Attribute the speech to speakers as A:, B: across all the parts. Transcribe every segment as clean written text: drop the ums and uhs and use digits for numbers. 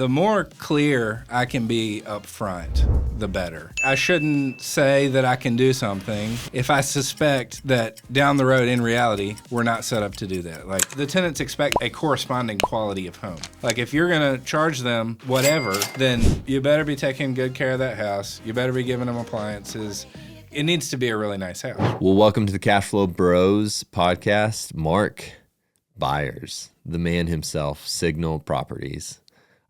A: The more clear I can be up front, the better. I shouldn't say that I can do something if I suspect that down the road, in reality, we're not set up to do that. Like, the tenants expect a corresponding quality of home. Like, if you're gonna charge them whatever, then you better be taking good care of that house. You better be giving them appliances. It needs to be a really nice house.
B: Well, welcome to the Cashflow Bros podcast. Mark Byers, the man himself, Signal Properties.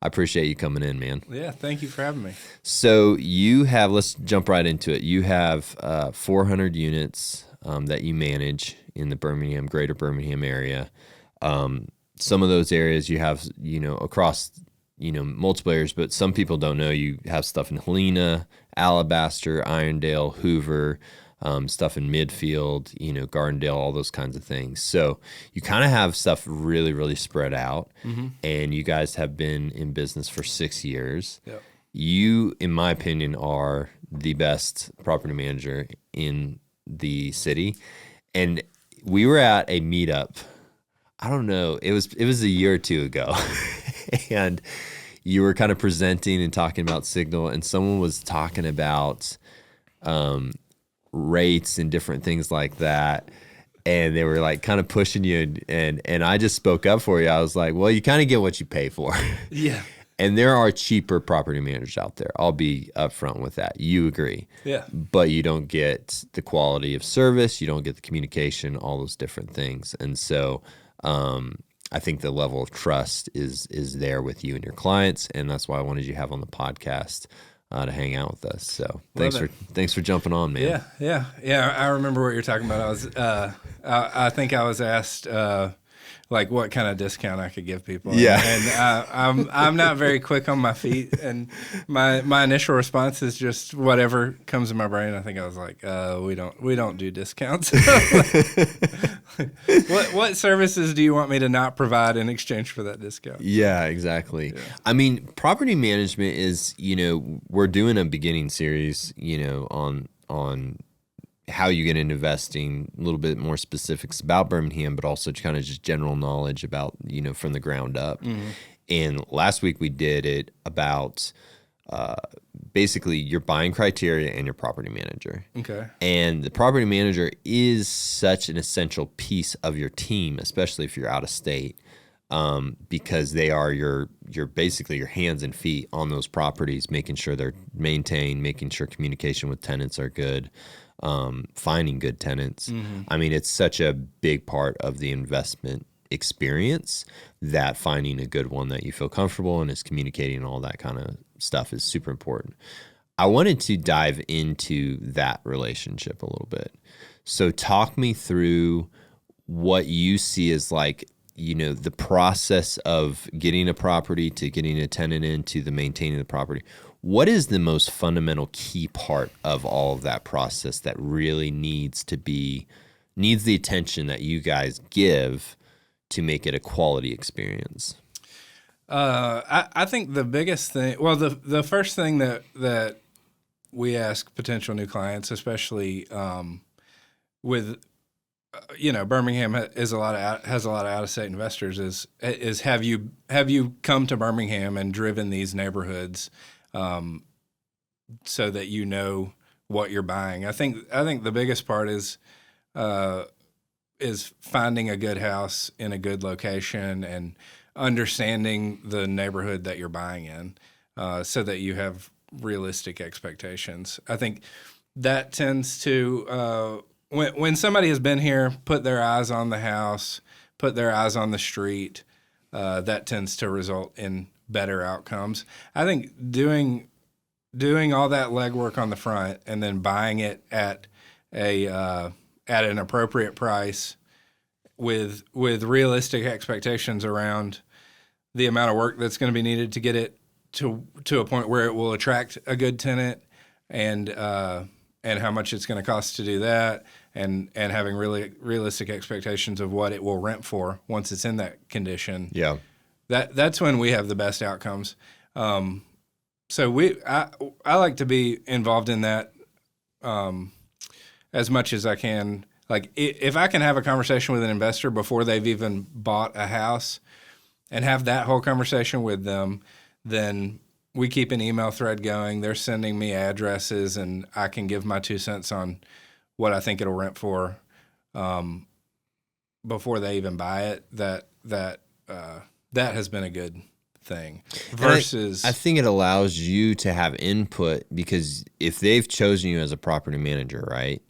B: I appreciate you coming in, man.
A: Yeah, thank you for having me.
B: So you have, let's jump right into it. You have 400 units that you manage in the greater Birmingham area. Some of those areas you have, across, multiple areas, but some people don't know you have stuff in Helena, Alabaster, Irondale, Hoover, stuff in Midfield, Gardendale, all those kinds of things. So you kind of have stuff really, really spread out. Mm-hmm. And you guys have been in business for 6 years. Yep. You, in my opinion, are the best property manager in the city. And we were at a meetup. I don't know. It was a year or two ago. And you were kind of presenting and talking about Signal, and someone was talking about rates and different things like that, and they were like kind of pushing you, and I just spoke up for you. I was like, well, you kind of get what you pay for.
A: Yeah.
B: And there are cheaper property managers out there. I'll be upfront with that. You agree.
A: Yeah.
B: But you don't get the quality of service, you don't get the communication, all those different things. And so I think the level of trust is there with you and your clients, and that's why I wanted you to have on the podcast to hang out with us. So thanks for jumping on, man.
A: Yeah. I remember what you're talking about. I think I was asked like what kind of discount I could give people.
B: Yeah.
A: And I'm not very quick on my feet, and my initial response is just whatever comes in my brain. I think I was like, we don't do discounts. What services do you want me to not provide in exchange for that discount?
B: Yeah, exactly. Yeah. I mean, property management is, we're doing a beginning series, on how you get into investing, a little bit more specifics about Birmingham, but also kind of just general knowledge about, from the ground up. Mm-hmm. And last week we did it about basically your buying criteria and your property manager. Okay. And the property manager is such an essential piece of your team, especially if you're out of state, because they are your basically your hands and feet on those properties, making sure they're maintained, making sure communication with tenants are good, finding good tenants. Mm-hmm. I mean, it's such a big part of the investment experience that finding a good one that you feel comfortable and is communicating and all that kind of stuff is super important. I wanted to dive into that relationship a little bit. So talk me through what you see as like, the process of getting a property to getting a tenant in to the maintaining the property. What is the most fundamental key part of all of that process that really needs the attention that you guys give to make it a quality experience?
A: I think the biggest thing, well, the first thing that we ask potential new clients, especially with, Birmingham has a lot of out-of-state investors, is have you come to Birmingham and driven these neighborhoods so that you know what you're buying. I think the biggest part is finding a good house in a good location and understanding the neighborhood that you're buying in, so that you have realistic expectations. I think that tends to when somebody has been here, put their eyes on the house, put their eyes on the street, that tends to result in better outcomes. I think doing all that legwork on the front and then buying it at an appropriate price with realistic expectations around the amount of work that's going to be needed to get it to a point where it will attract a good tenant, and how much it's going to cost to do that, and having really realistic expectations of what it will rent for once it's in that condition.
B: Yeah.
A: That's when we have the best outcomes. So I like to be involved in that as much as I can. Like, if I can have a conversation with an investor before they've even bought a house and have that whole conversation with them, then we keep an email thread going. They're sending me addresses, and I can give my 2 cents on what I think it'll rent for before they even buy it. That has been a good thing. Versus,
B: I think it allows you to have input, because if they've chosen you as a property manager, right,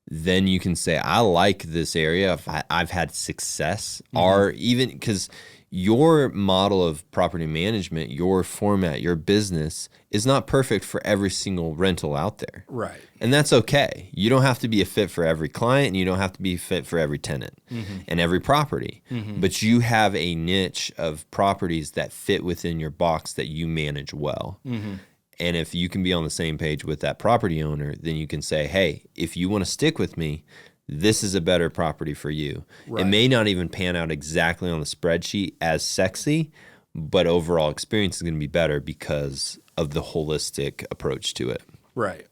B: then you can say, I like this area. I've had success, or even because your model of property management, your format, your business is not perfect for every single rental out there.
A: right.
B: And that's okay. You don't have to be a fit for every client, and you don't have to be a fit for every tenant and every property. But you have a niche of properties that fit within your box that you manage well. And if you can be on the same page with that property owner, then you can say, hey, if you want to stick with me, this is a better property for you. Right. It may not even pan out exactly on the spreadsheet as sexy, but overall experience is going to be better because of the holistic approach to it.
A: Right.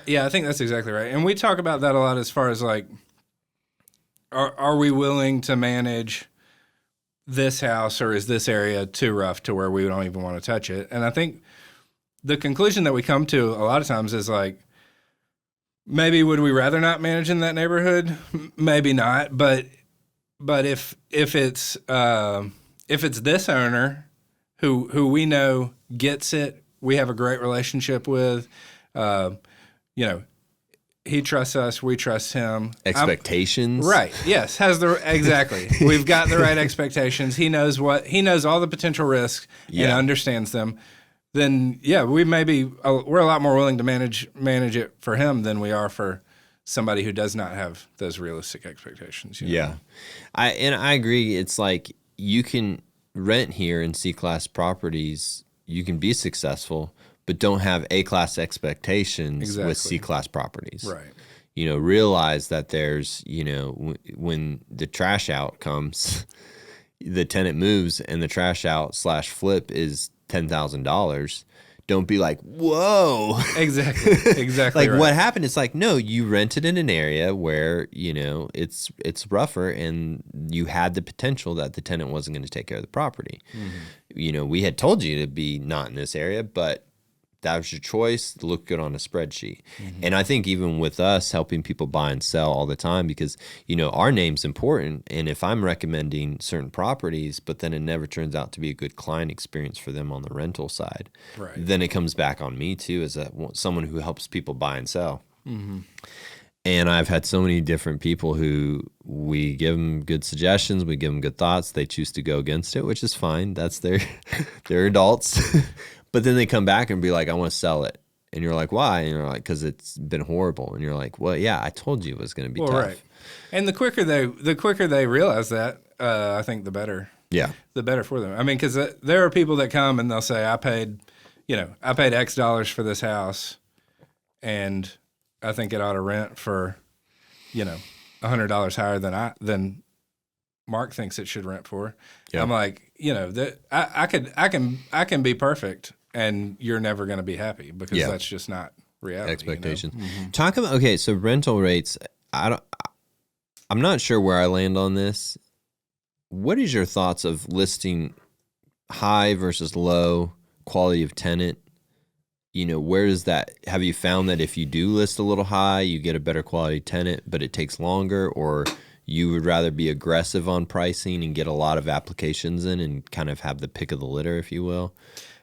A: Yeah, I think that's exactly right. And we talk about that a lot as far as like, are we willing to manage this house, or is this area too rough to where we don't even want to touch it? And I think the conclusion that we come to a lot of times is like, maybe would we rather not manage in that neighborhood? Maybe not. But if it's this owner who we know gets it, we have a great relationship with, he trusts us, we trust him.
B: Expectations.
A: Right. Yes. Exactly. We've got the right expectations. He knows all the potential risks and understands them. Then we're a lot more willing to manage it for him than we are for somebody who does not have those realistic expectations.
B: Yeah. I agree. It's like you can rent here in C-class properties, you can be successful, but don't have A-class expectations with C-class properties.
A: Right.
B: Realize that there's, when the trash out comes, the tenant moves and the trash out / flip is $10,000. Don't be like, whoa.
A: Exactly
B: like
A: right.
B: What happened? It's like, no, you rented in an area where, it's rougher, and you had the potential that the tenant wasn't going to take care of the property. We had told you to be not in this area, but that was your choice. It looked good on a spreadsheet. And I think even with us helping people buy and sell all the time, because, our name's important. And if I'm recommending certain properties, but then it never turns out to be a good client experience for them on the rental side,
A: right,
B: then it comes back on me too, as someone who helps people buy and sell. And I've had so many different people who we give them good suggestions, we give them good thoughts. They choose to go against it, which is fine. That's they're adults. But then they come back and be like, I want to sell it. And you're like, why? And you're like, because it's been horrible. And you're like, well, yeah, I told you it was going to be tough.
A: Right. And the quicker they realize that, I think the better.
B: Yeah.
A: The better for them. I mean, because there are people that come and they'll say, I paid X dollars for this house, and I think it ought to rent for, $100 higher than Mark thinks it should rent for. Yeah. I'm like, I can be perfect, and you're never going to be happy, because that's just not reality.
B: Expectations. Talk about, okay, so rental rates. I'm not sure where I land on this. What is your thoughts of listing high versus low quality of tenant? Where is that? Have you found that if you do list a little high, you get a better quality tenant, but it takes longer, or you would rather be aggressive on pricing and get a lot of applications in and kind of have the pick of the litter, if you will?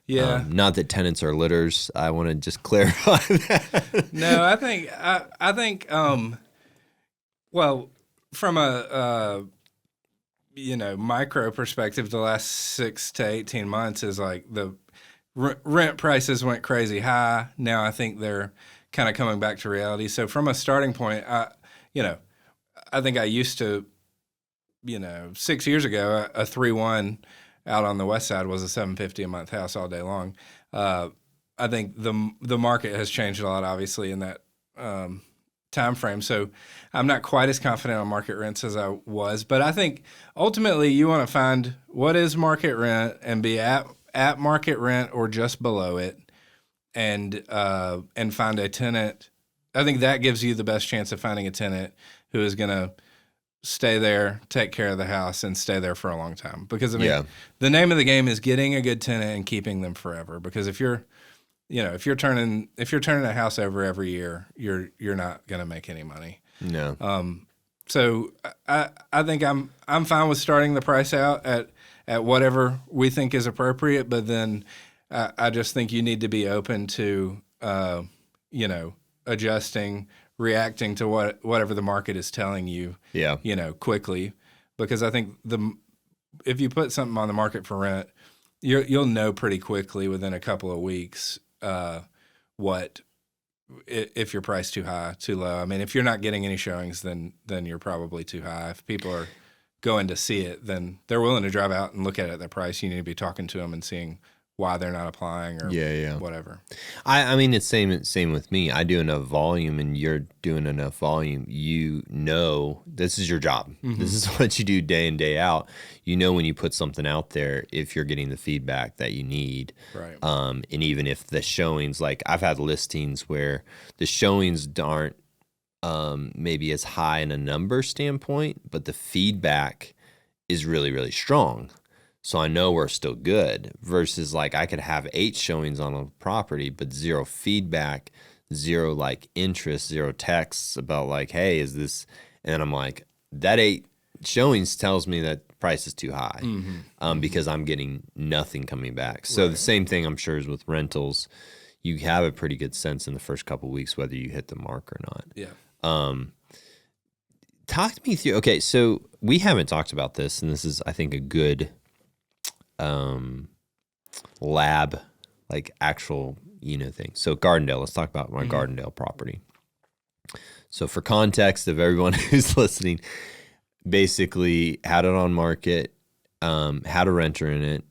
A: Yeah.
B: Not that tenants are litters. I want to just clarify that.
A: No, I think, well, from a, micro perspective, the last 6 to 18 months is like the rent prices went crazy high. Now I think they're kind of coming back to reality. So from a starting point, I think I used to, 6 years ago, a 3-1 out on the west side was a $750 a month house all day long. I think the market has changed a lot, obviously, in that time frame. So I'm not quite as confident on market rents as I was. But I think ultimately you want to find what is market rent and be at market rent or just below it, and find a tenant. I think that gives you the best chance of finding a tenant who is going to stay there, take care of the house, and stay there for a long time. Because I mean,
B: Yeah.
A: the name of the game is getting a good tenant and keeping them forever. Because if you're turning a house over every year, you're not going to make any money.
B: No.
A: So I think I'm fine with starting the price out at whatever we think is appropriate, but then I just think you need to be open to adjusting, reacting to whatever the market is telling you.
B: Yeah.
A: Quickly, because I think if you put something on the market for rent, you'll know pretty quickly within a couple of weeks what. If you're priced too high, too low. I mean, if you're not getting any showings, then you're probably too high. If people are going to see it, then they're willing to drive out and look at it at that price. You need to be talking to them and seeing why they're not applying or whatever.
B: I mean, it's same with me. I do enough volume and you're doing enough volume. You know, this is your job. Mm-hmm. This is what you do day in, day out. You know, when you put something out there, if you're getting the feedback that you need.
A: Right.
B: And even if the showings, like I've had listings where the showings aren't maybe as high in a number standpoint, but the feedback is really, really strong. So I know we're still good versus like I could have 8 showings on a property, but 0 feedback, 0 like interest, 0 texts about like, hey, is this? And I'm like, that 8 showings tells me that price is too high because I'm getting nothing coming back. So the same thing I'm sure is with rentals. You have a pretty good sense in the first couple of weeks whether you hit the mark or not.
A: Yeah.
B: Talk to me through. Okay, so we haven't talked about this, and this is, I think, a good lab, like actual, thing. So Gardendale, let's talk about my Gardendale property. So for context of everyone who's listening, basically had it on market, had a renter in it.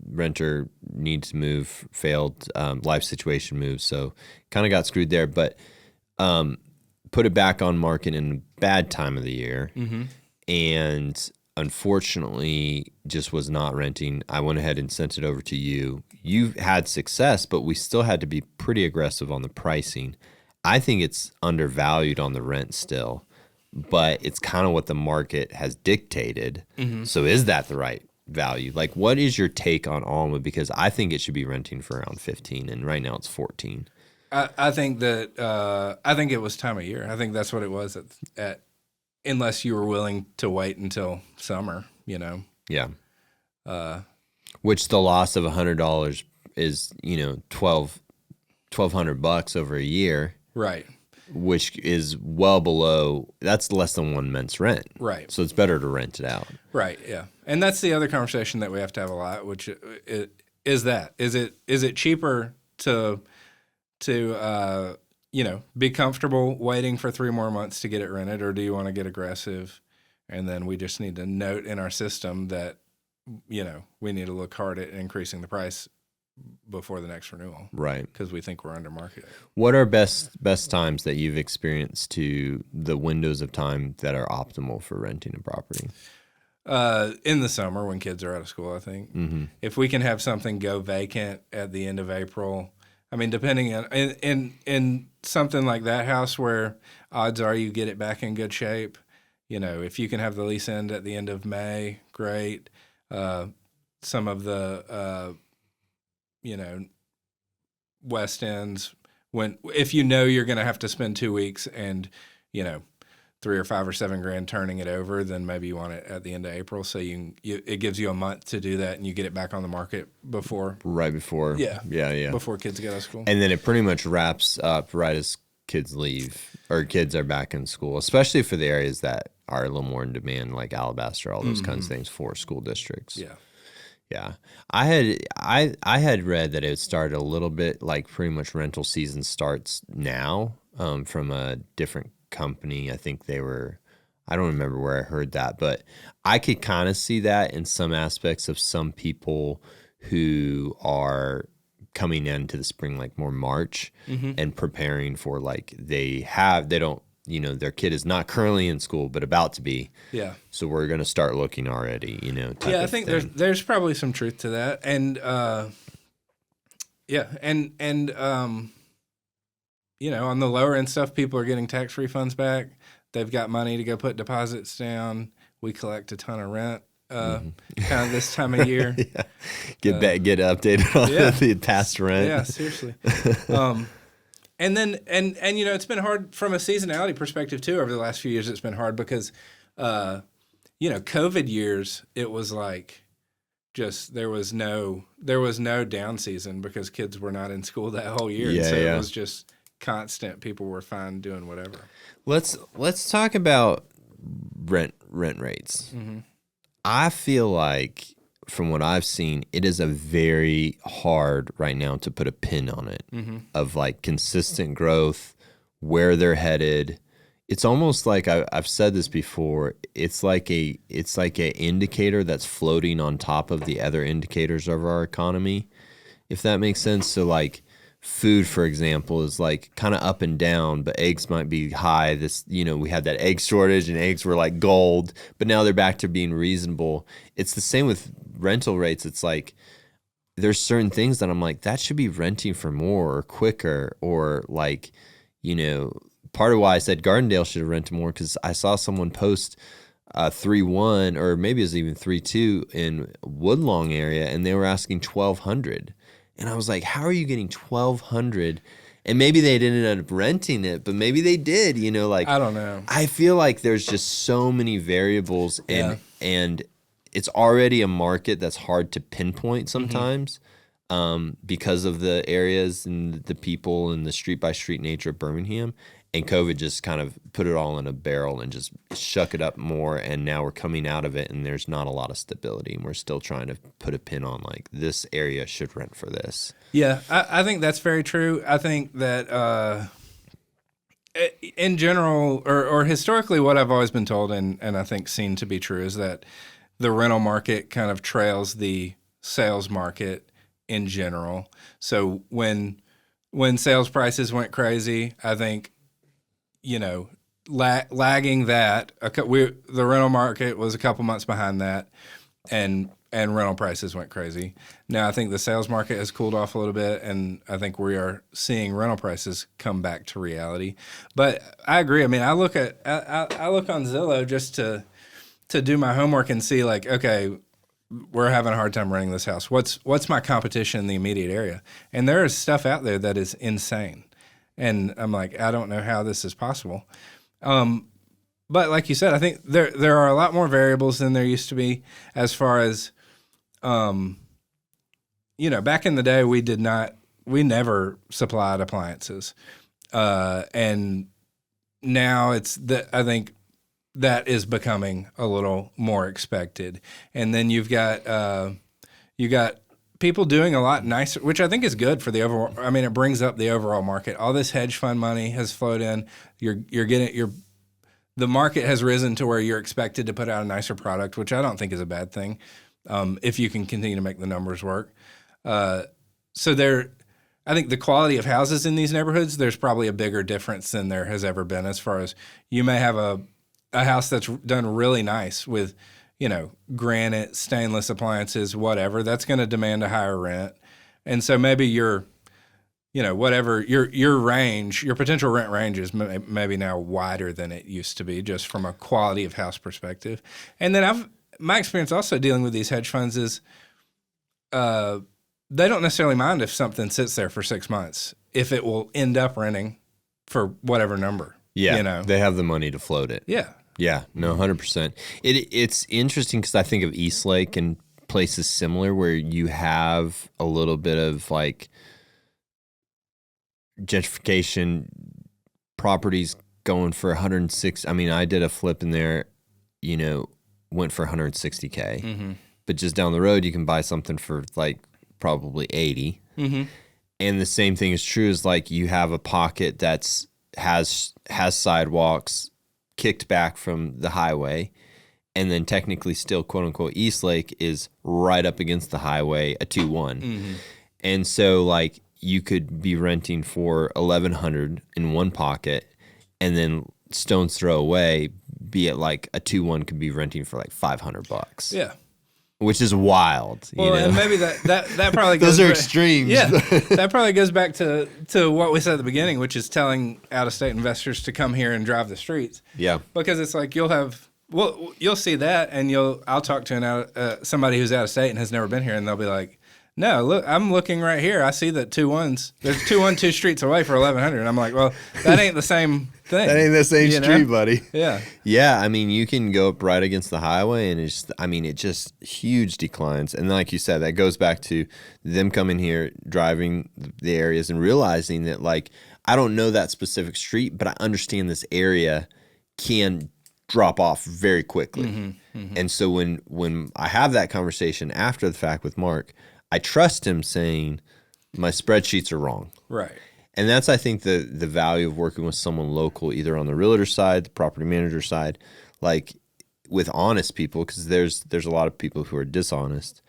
B: Renter needs to move, failed, life situation moves. So kind of got screwed there, but put it back on market in a bad time of the year. And unfortunately just was not renting. I went ahead and sent it over to you. You had success, but we still had to be pretty aggressive on the pricing. I think it's undervalued on the rent still, but it's kind of what the market has dictated. So is that the right value? Like, what is your take on Alma? Because I think it should be renting for around 15, and right now it's 14.
A: I think that I think it was time of year. I think that's what it was at unless you were willing to wait until summer, Yeah.
B: Which the loss of $100 is, $1,200 over a year.
A: Right.
B: Which is well below, that's less than 1 month's rent.
A: Right.
B: So it's better to rent it out.
A: Right, yeah. And that's the other conversation that we have to have a lot, which is that. Is it cheaper to be comfortable waiting for 3 more months to get it rented, or do you want to get aggressive? And then we just need to note in our system that, we need to look hard at increasing the price before the next renewal.
B: Right.
A: Because we think we're under market.
B: What are best times that you've experienced to the windows of time that are optimal for renting a property?
A: In the summer when kids are out of school, I think. If we can have something go vacant at the end of April, I mean, depending on in something like that house where odds are you get it back in good shape, if you can have the lease end at the end of May, great. Some of the West Ends, if you're going to have to spend 2 weeks and $3 or $5 or $7 grand turning it over, then maybe you want it at the end of April, so it gives you a month to do that, and you get it back on the market before before kids get out of school.
B: And then it pretty much wraps up right as kids leave or kids are back in school, especially for the areas that are a little more in demand, like Alabaster, all those kinds of things for school districts. Yeah. I had read that it started a little bit like pretty much rental season starts now from a different company. I think I don't remember where I heard that, but I could kind of see that in some aspects of some people who are coming into the spring, like more March and preparing for like their kid is not currently in school, but about to be.
A: Yeah.
B: So we're going to start looking already,
A: I think there's probably some truth to that. And, on the lower end stuff, people are getting tax refunds back. they've got money to go put deposits down. We collect a ton of rent kind of this time of year.
B: Get updated on the past rent.
A: Yeah, seriously. And then and it's been hard from a seasonality perspective too. Over the last few years, it's been hard because COVID years, it was like just there was no down season because kids were not in school that whole year.
B: Yeah,
A: and so
B: yeah.
A: it was just constant. People were fine doing whatever.
B: Let's talk about rent rates.
A: Mm-hmm.
B: I feel like from what I've seen, it is a very hard right now to put a pin on it of like consistent growth, where they're headed. It's almost like I've said this before. It's like a indicator that's floating on top of the other indicators of our economy, if that makes sense. So like food, for example, is like kind of up and down, but eggs might be high. We had that egg shortage and eggs were like gold, but now they're back to being reasonable. It's the same with rental rates. It's like there's certain things that I'm like, that should be renting for more or quicker, or like, part of why I said Gardendale should have rented more, because I saw someone post 3.1 or maybe it was even 3.2 in Woodlawn area, and they were asking $1,200. And I was like, how are you getting $1,200? And maybe they didn't end up renting it, but maybe they did,
A: I don't know.
B: I feel like there's just so many variables, and it's already a market that's hard to pinpoint sometimes because of the areas and the people and the street by street nature of Birmingham. And COVID just kind of put it all in a barrel and just shook it up more. And now we're coming out of it, and there's not a lot of stability. And we're still trying to put a pin on like this area should rent for this.
A: Yeah, I think that's very true. I think that in general, or historically, what I've always been told, and I think seen to be true, is that the rental market kind of trails the sales market in general. So when sales prices went crazy, I think, lagging that, the rental market was a couple months behind that, and rental prices went crazy. Now I think the sales market has cooled off a little bit, and I think we are seeing rental prices come back to reality. But I agree. I mean, I look on Zillow just to do my homework and see like, okay, we're having a hard time renting this house. What's my competition in the immediate area? And there is stuff out there that is insane. And I'm like, I don't know how this is possible. But like you said, I think there are a lot more variables than there used to be as far as, back in the day, we never supplied appliances. And now I think that is becoming a little more expected. And then you've got people doing a lot nicer, which I think is good for the overall. I mean, it brings up the overall market. All this hedge fund money has flowed in. The market has risen to where you're expected to put out a nicer product, which I don't think is a bad thing, if you can continue to make the numbers work. I think the quality of houses in these neighborhoods, there's probably a bigger difference than there has ever been, as far as you may have a house that's done really nice with, granite, stainless appliances, whatever, that's going to demand a higher rent. And so maybe your range, your potential rent range is maybe now wider than it used to be, just from a quality of house perspective. And then my experience also dealing with these hedge funds is they don't necessarily mind if something sits there for 6 months, if it will end up renting for whatever number.
B: Yeah, they have the money to float it.
A: Yeah.
B: Yeah, no, 100%. It's interesting because I think of Eastlake and places similar where you have a little bit of like gentrification, properties going for 106. I mean, I did a flip in there, went for 160K. Mm-hmm. But just down the road, you can buy something for like probably 80. Mm-hmm. And the same thing is true as like you have a pocket that's has sidewalks kicked back from the highway, and then technically still quote unquote Eastlake is right up against the highway, a 2-1. Mm-hmm. And so like you could be renting for $1,100 in one pocket, and then stone's throw away, be it like a 2-1 could be renting for like $500.
A: Yeah.
B: which is wild.
A: Well,
B: you know?
A: and maybe that probably goes
B: Those are
A: back,
B: extremes.
A: Yeah, that probably goes back to what we said at the beginning, which is telling out-of-state investors to come here and drive the streets.
B: Yeah.
A: Because it's like you'll see that, and I'll talk to somebody who's out of state and has never been here, and they'll be like, "No, look, I'm looking right here. I see that 2-1s. There's 212 streets away for 1,100." And I'm like, "Well, that ain't the same thing.
B: That ain't the same
A: you know?
B: street, buddy.
A: Yeah.
B: Yeah, I mean, you can go up right against the highway, and it just huge declines. And like you said, that goes back to them coming here, driving the areas, and realizing that, like, I don't know that specific street, but I understand this area can drop off very quickly. And so when I have that conversation after the fact with Mark, I trust him saying my spreadsheets are wrong.
A: Right.
B: And that's, I think, the value of working with someone local, either on the realtor side, the property manager side, like with honest people, because there's a lot of people who are dishonest,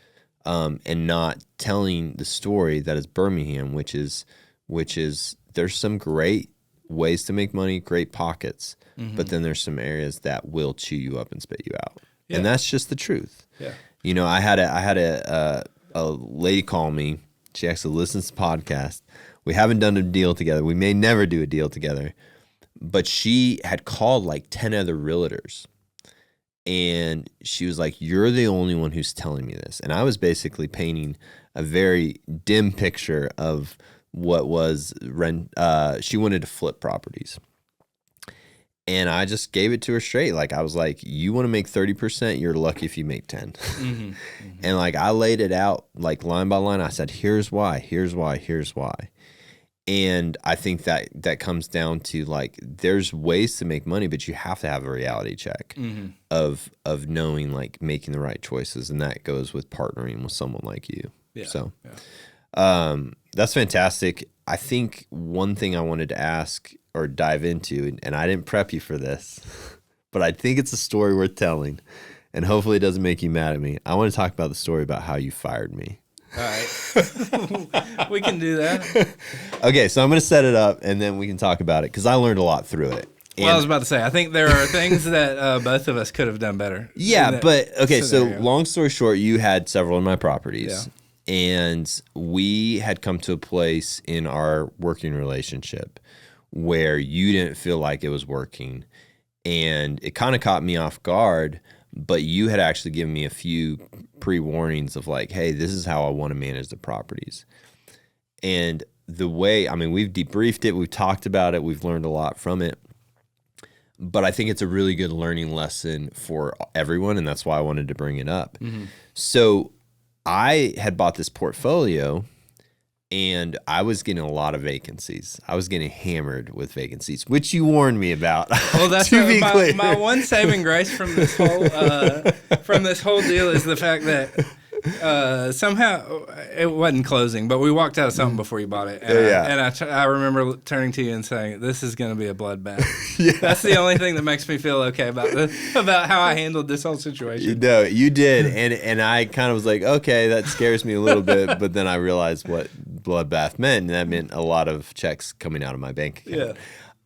B: and not telling the story that is Birmingham, which is there's some great ways to make money, great pockets, but then there's some areas that will chew you up and spit you out. And that's just the truth.
A: Yeah.
B: You know, I had a lady call me. She actually listens to the podcast. We haven't done a deal together. We may never do a deal together. But she had called like 10 other realtors. And she was like, "You're the only one who's telling me this." And I was basically painting a very dim picture of what was rent. She wanted to flip properties. And I just gave it to her straight. Like, I was like, "You want to make 30%, you're lucky if you make 10." And like, I laid it out like line by line. I said, "Here's why, here's why, here's why." And I think that comes down to, like, there's ways to make money, but you have to have a reality check of knowing, like, making the right choices. And that goes with partnering with someone like you.
A: Yeah.
B: So that's fantastic. I think one thing I wanted to ask or dive into, and I didn't prep you for this, but I think it's a story worth telling, and hopefully it doesn't make you mad at me. I want to talk about the story about how you fired me.
A: All right. We can do that.
B: Okay, so I'm going to set it up, and then we can talk about it, because I learned a lot through it.
A: Well, I was about to say, I think there are things that both of us could have done better.
B: Yeah, but okay,
A: scenario.
B: so long story short, you had several of my properties, and we had come to a place in our working relationship where you didn't feel like it was working, and it kind of caught me off guard. But you had actually given me a few pre-warnings of like, "Hey, this is how I want to manage the properties." And the way, I mean, we've debriefed it, we've talked about it, we've learned a lot from it. But I think it's a really good learning lesson for everyone, and that's why I wanted to bring it up. So I had bought this portfolio, and I was getting a lot of vacancies. I was getting hammered with vacancies, which you warned me about.
A: Well, that's
B: to be clear.
A: My one saving grace from this whole deal is the fact that somehow it wasn't closing, but we walked out of something before you bought it. And I remember turning to you and saying, "This is going to be a bloodbath." That's the only thing that makes me feel okay about how I handled this whole situation.
B: No, you did, and I kind of was like, okay, that scares me a little bit, but then I realized what bloodbath meant, and that meant a lot of checks coming out of my bank account.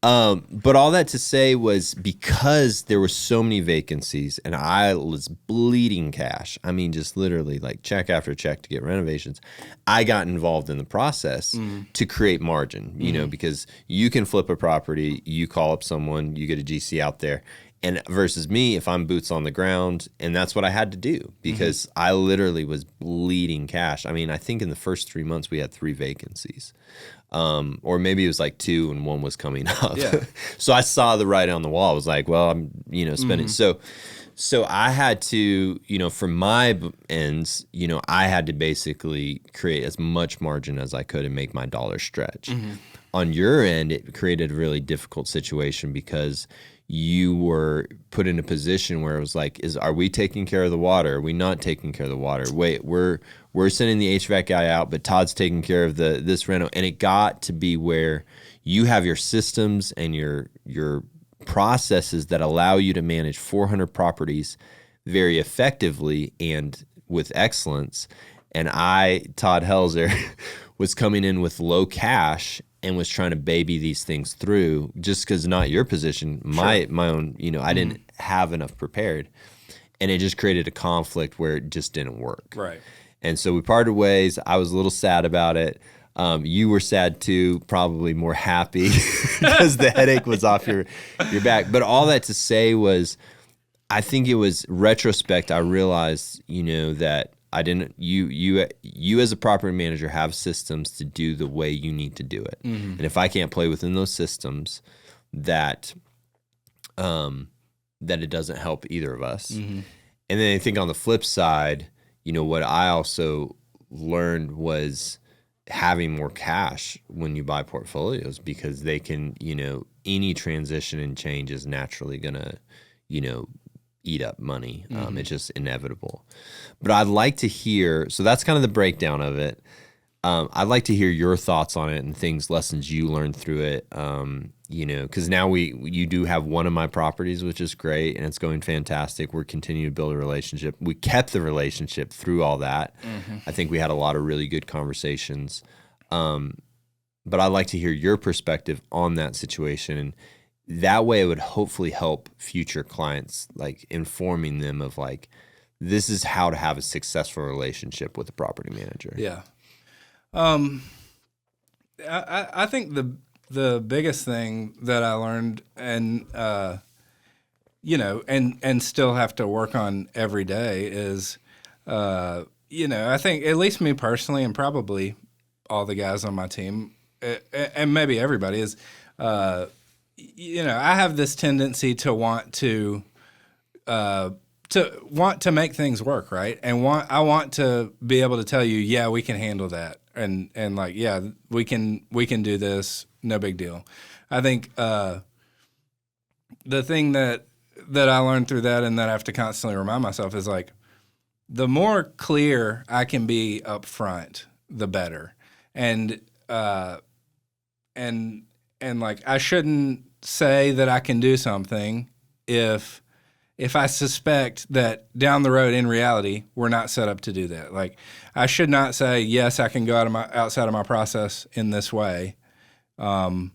B: But all that to say was, because there were so many vacancies and I was bleeding cash, I mean, just literally like check after check to get renovations, I got involved in the process to create margin, you know, because you can flip a property, you call up someone, you get a GC out there, and versus me, if I'm boots on the ground, and that's what I had to do, because I literally was bleeding cash. I mean, I think in the first 3 months we had 3 vacancies. Or maybe it was like 2 and 1 was coming up. So I saw the writing on the wall. I was like, well, I'm, spending. So I had to, from my ends, I had to basically create as much margin as I could and make my dollar stretch. On your end, it created a really difficult situation, because you were put in a position where it was like, are we taking care of the water? Are we not taking care of the water? Wait, we're sending the HVAC guy out, but Todd's taking care of this reno. And it got to be where you have your systems and your processes that allow you to manage 400 properties very effectively and with excellence. And Todd Helzer, was coming in with low cash and was trying to baby these things through, just because not your position, my own, I didn't have enough prepared. and it just created a conflict where it just didn't work.
A: Right.
B: And so we parted ways. I was a little sad about it. You were sad too, probably more happy because the headache was off your back. But all that to say was, I think it was retrospect. I realized, that I didn't. You as a property manager have systems to do the way you need to do it. Mm-hmm. And if I can't play within those systems, that it doesn't help either of us. Mm-hmm. And then I think on the flip side, what I also learned was having more cash when you buy portfolios, because they can, any transition and change is naturally going to, eat up money. Mm-hmm. It's just inevitable. But I'd like to hear, so that's kind of the breakdown of it. I'd like to hear your thoughts on it and lessons you learned through it. Because now you do have one of my properties, which is great, and it's going fantastic. We're continuing to build a relationship. We kept the relationship through all that. Mm-hmm. I think we had a lot of really good conversations. But I'd like to hear your perspective on that situation. And that way it would hopefully help future clients, like informing them of like, this is how to have a successful relationship with a property manager.
A: Yeah. I think the biggest thing that I learned, and and still have to work on every day is, I think at least me personally, and probably all the guys on my team, and maybe everybody is, I have this tendency to want to make things work, right? And I want to be able to tell you, yeah, we can handle that. And like, yeah, we can do this. No big deal. I think the thing that I learned through that, and that I have to constantly remind myself, is like, the more clear I can be up front, the better. And like, I shouldn't say that I can do something if I suspect that down the road, in reality, we're not set up to do that. Like, I should not say, yes, I can go outside of my process in this way, and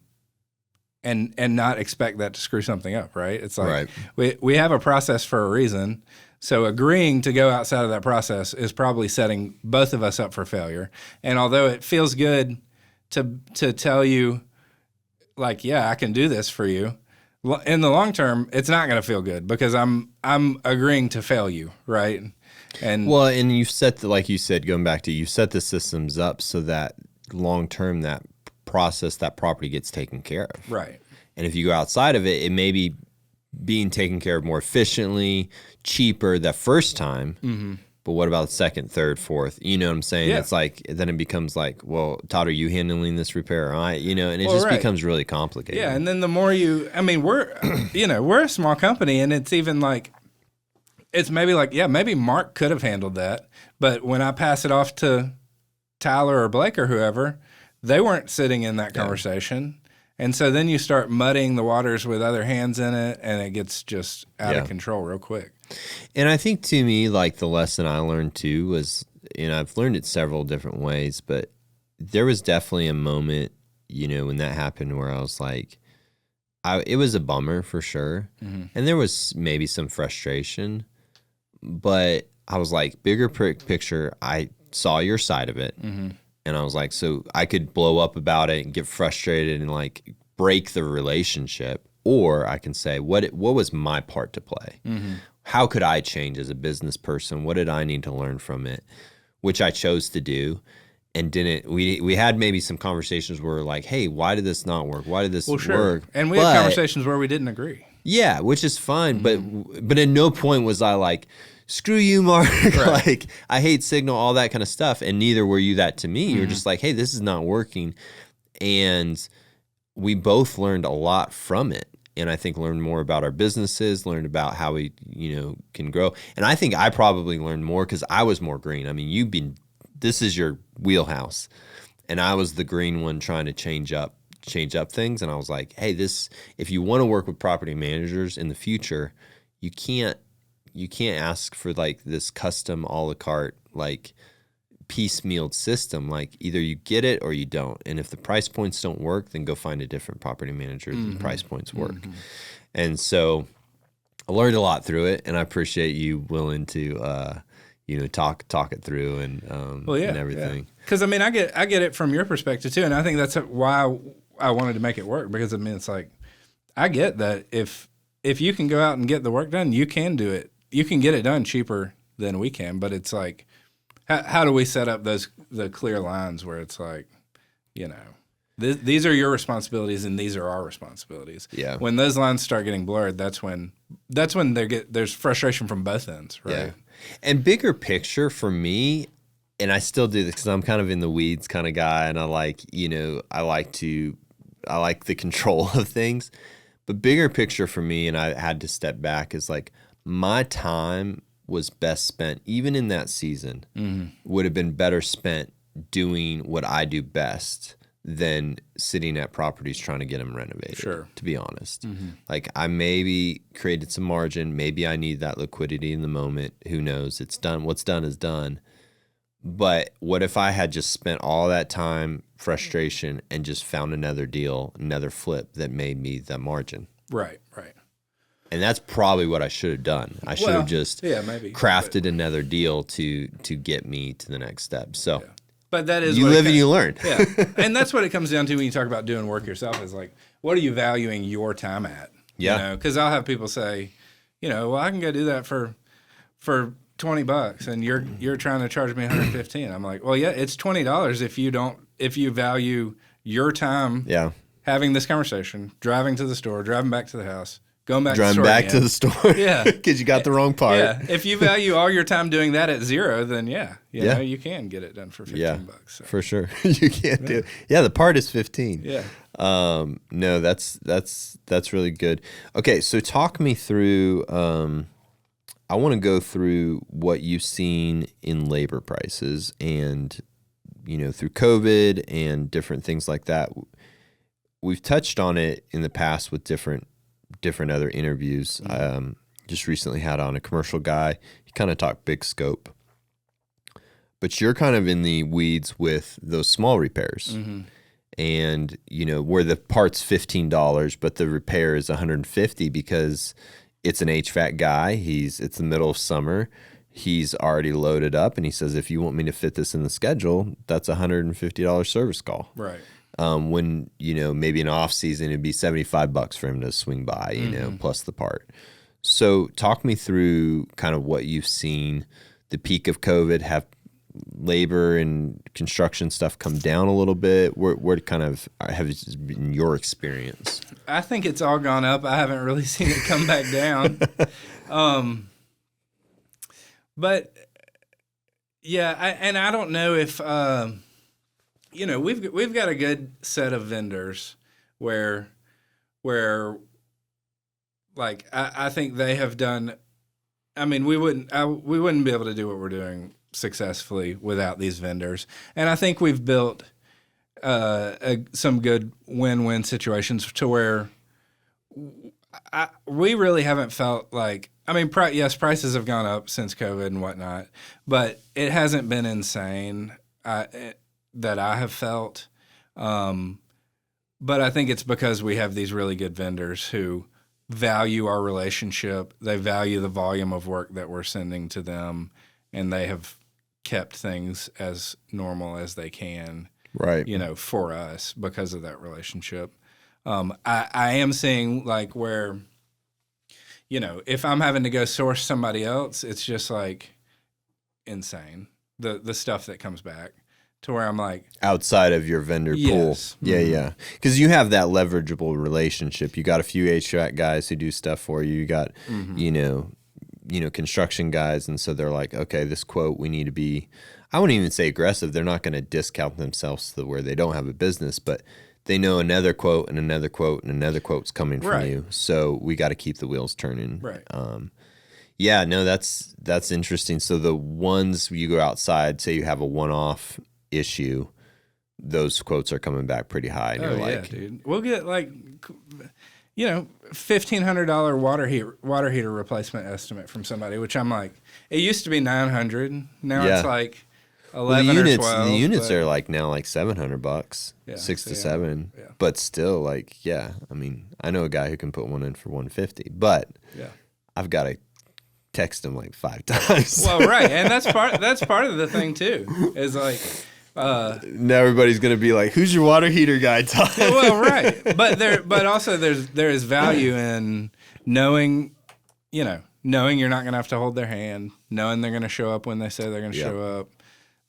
A: not expect that to screw something up, right? It's like, right. we have a process for a reason. So agreeing to go outside of that process is probably setting both of us up for failure. And although it feels good to tell you, like, yeah, I can do this for you, in the long term, it's not going to feel good, because I'm agreeing to fail you, right? And
B: you've set like you said, going back to, you set the systems up so that long term, that property gets taken care of,
A: right? And
B: if you go outside of it, it may be being taken care of more efficiently, cheaper that first time. Mm-hmm. But what about the second, third, fourth? You know what I'm saying? Yeah. It's like, then it becomes like, well, Todd, are you handling this repair? And it becomes really complicated.
A: Yeah, and then the more we're a small company, and it's even like, it's maybe like, yeah, maybe Mark could have handled that, but when I pass it off to Tyler or Blake or whoever, they weren't sitting in that conversation. And so then you start muddying the waters with other hands in it, and it gets just out of control real quick.
B: And I think, to me, like, the lesson I learned too was, I've learned it several different ways, but there was definitely a moment, when that happened, where I was like, it was a bummer for sure. Mm-hmm. And there was maybe some frustration, but I was like, bigger picture, I saw your side of it. Mm-hmm. And I was like, so I could blow up about it and get frustrated and like break the relationship, or I can say, what was my part to play? Mm-hmm. How could I change as a business person? What did I need to learn from it? Which I chose to do, and didn't. We had maybe some conversations where we're like, hey, why did this not work? Why did this work?
A: And we had conversations where we didn't agree.
B: Yeah, which is fine. Mm-hmm. But at no point was I like, screw you, Mark. Right. Like, I hate Signal, all that kind of stuff. And neither were you that to me. Mm-hmm. You're just like, hey, this is not working. And we both learned a lot from it. And I think learned more about our businesses, learned about how we, can grow. And I think I probably learned more because I was more green. I mean, this is your wheelhouse. And I was the green one trying to change up things. And I was like, hey, if you want to work with property managers in the future, you can't ask for like this custom a la carte, like piecemealed system. Like, either you get it or you don't. And if the price points don't work, then go find a different property manager. Mm-hmm. The price points work. Mm-hmm. And so I learned a lot through it, and I appreciate you willing to, talk it through and everything.
A: Because I mean, I get it from your perspective too, and I think that's why I wanted to make it work. Because I mean, it's like I get that if you can go out and get the work done, you can do it. You can get it done cheaper than we can. But it's like, how do we set up the clear lines where it's like, these are your responsibilities and these are our responsibilities.
B: Yeah.
A: When those lines start getting blurred, that's when there's frustration from both ends, right?
B: Yeah. And bigger picture for me, and I still do this because I'm kind of in the weeds kind of guy, and I like the control of things. But bigger picture for me, and I had to step back, is like my time was best spent, even in that season, would have been better spent doing what I do best than sitting at properties trying to get them renovated, to be honest. Like I maybe created some margin. Maybe I need that liquidity in the moment. Who knows? It's done. What's done is done. But what if I had just spent all that time, frustration, and just found another deal, another flip that made me that margin?
A: Right.
B: And that's probably what I should have done. I should have just crafted another deal to get me to the next step. So. Yeah.
A: But that is
B: you live and you learn.
A: Yeah, and that's what it comes down to when you talk about doing work yourself. Is like, what are you valuing your time at?
B: Yeah,
A: because I'll have people say, well, I can go do that for $20, and you're trying to charge me $115. I'm like, well, yeah, it's $20 if you value your time.
B: Yeah,
A: having this conversation, driving to the store, driving back to the house. Going back
B: driving back to the store,
A: yeah,
B: because you got the wrong part.
A: Yeah, if you value all your time doing that at zero, then you can get it done for $15. So.
B: For sure, you can't do it. Yeah, the part is 15.
A: Yeah.
B: No, that's really good. Okay, so talk me through. I want to go through what you've seen in labor prices, and through COVID and different things like that. We've touched on it in the past with different other interviews. Just recently had on a commercial guy. He kind of talked big scope, but you're kind of in the weeds with those small repairs, and where the part's $15, but the repair is $150 because it's an HVAC guy. It's the middle of summer. He's already loaded up, and he says, if you want me to fit this in the schedule, that's $150 service call.
A: Right.
B: When maybe in off season it'd be $75 for him to swing by, plus the part. So talk me through kind of what you've seen. The peak of COVID, have labor and construction stuff come down a little bit? Where kind of have been your experience?
A: I think it's all gone up. I haven't really seen it come back down. But yeah, I don't know if. We've got a good set of vendors where like I think they have done. I mean, we wouldn't be able to do what we're doing successfully without these vendors, and I think we've built some good win-win situations to where we really haven't felt like. I mean, yes, prices have gone up since COVID and whatnot, but it hasn't been insane. That I have felt. But I think it's because we have these really good vendors who value our relationship. They value the volume of work that we're sending to them, and they have kept things as normal as they can,
B: right?
A: For us because of that relationship. I am seeing like where, if I'm having to go source somebody else, it's just like insane. The stuff that comes back. To where I'm like
B: outside of your vendor pool, yeah, because you have that leverageable relationship. You got a few HVAC guys who do stuff for you. You got construction guys, and so they're like, okay, this quote we need to be. I wouldn't even say aggressive. They're not going to discount themselves to where they don't have a business, but they know another quote and another quote and another quote's coming from you. So we got to keep the wheels turning.
A: Right.
B: Yeah. No, that's interesting. So the ones you go outside, say you have a one-off issue, those quotes are coming back pretty high. And you're like,
A: dude, we'll get like, $1,500 water heater replacement estimate from somebody, which I'm like, it used to be $900. Now it's like 11 or 12.
B: The units are like now like $700, $6 to $7.
A: Yeah.
B: But still, like, I mean, I know a guy who can put one in for $150, but I've got to text them like 5 times.
A: Well, right, and that's part of the thing too. Is like
B: now everybody's gonna be like, "Who's your water heater guy, Todd?"
A: well, right, but also there is value in knowing, knowing you're not gonna have to hold their hand, knowing they're gonna show up when they say they're gonna show up,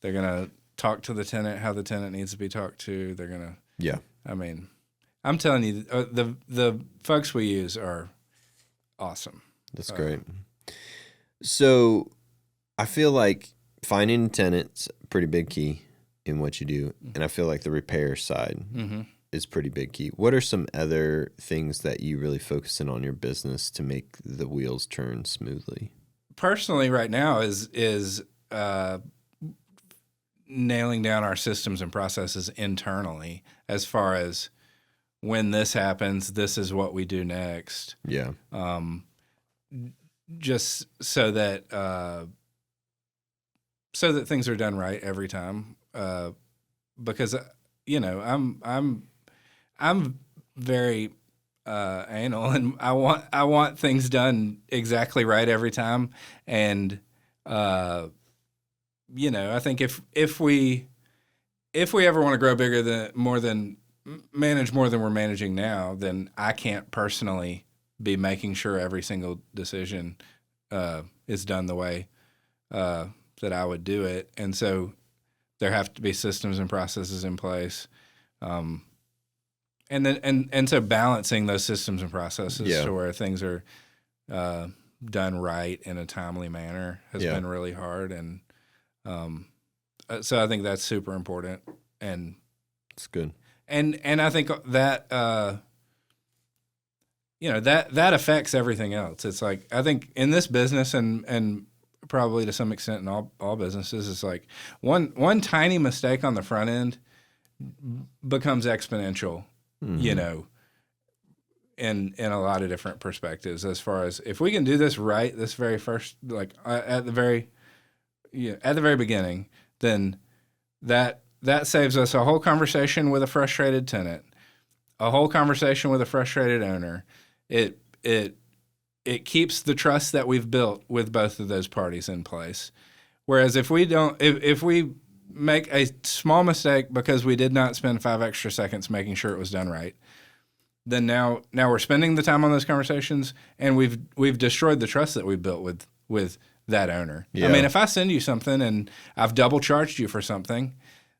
A: they're gonna talk to the tenant how the tenant needs to be talked to. They're gonna I mean, I'm telling you, the folks we use are awesome.
B: That's great. So I feel like finding a tenant's a pretty big key in what you do. And I feel like the repair side is pretty big key. What are some other things that you really focus in on your business to make the wheels turn smoothly?
A: Personally, right now is nailing down our systems and processes internally as far as when this happens, this is what we do next.
B: Yeah.
A: Just so that things are done right every time. Because I'm very anal, and I want things done exactly right every time. And I think if we ever want to grow bigger manage more than we're managing now, then I can't personally be making sure every single decision is done the way that I would do it. And so there have to be systems and processes in place. And so balancing those systems and processes to where things are done right in a timely manner has been really hard. And so I think that's super important. And
B: it's good.
A: And I think that that affects everything else. It's like, I think in this business and probably to some extent in all businesses, it's like one tiny mistake on the front end becomes exponential, in a lot of different perspectives, as far as if we can do this right, this very first, like at the very beginning, then that saves us a whole conversation with a frustrated tenant, a whole conversation with a frustrated owner. It keeps the trust that we've built with both of those parties in place. Whereas if we make a small mistake because we did not spend 5 extra seconds making sure it was done right, then now we're spending the time on those conversations, and we've destroyed the trust that we built with that owner. Yeah. I mean, if I send you something and I've double charged you for something,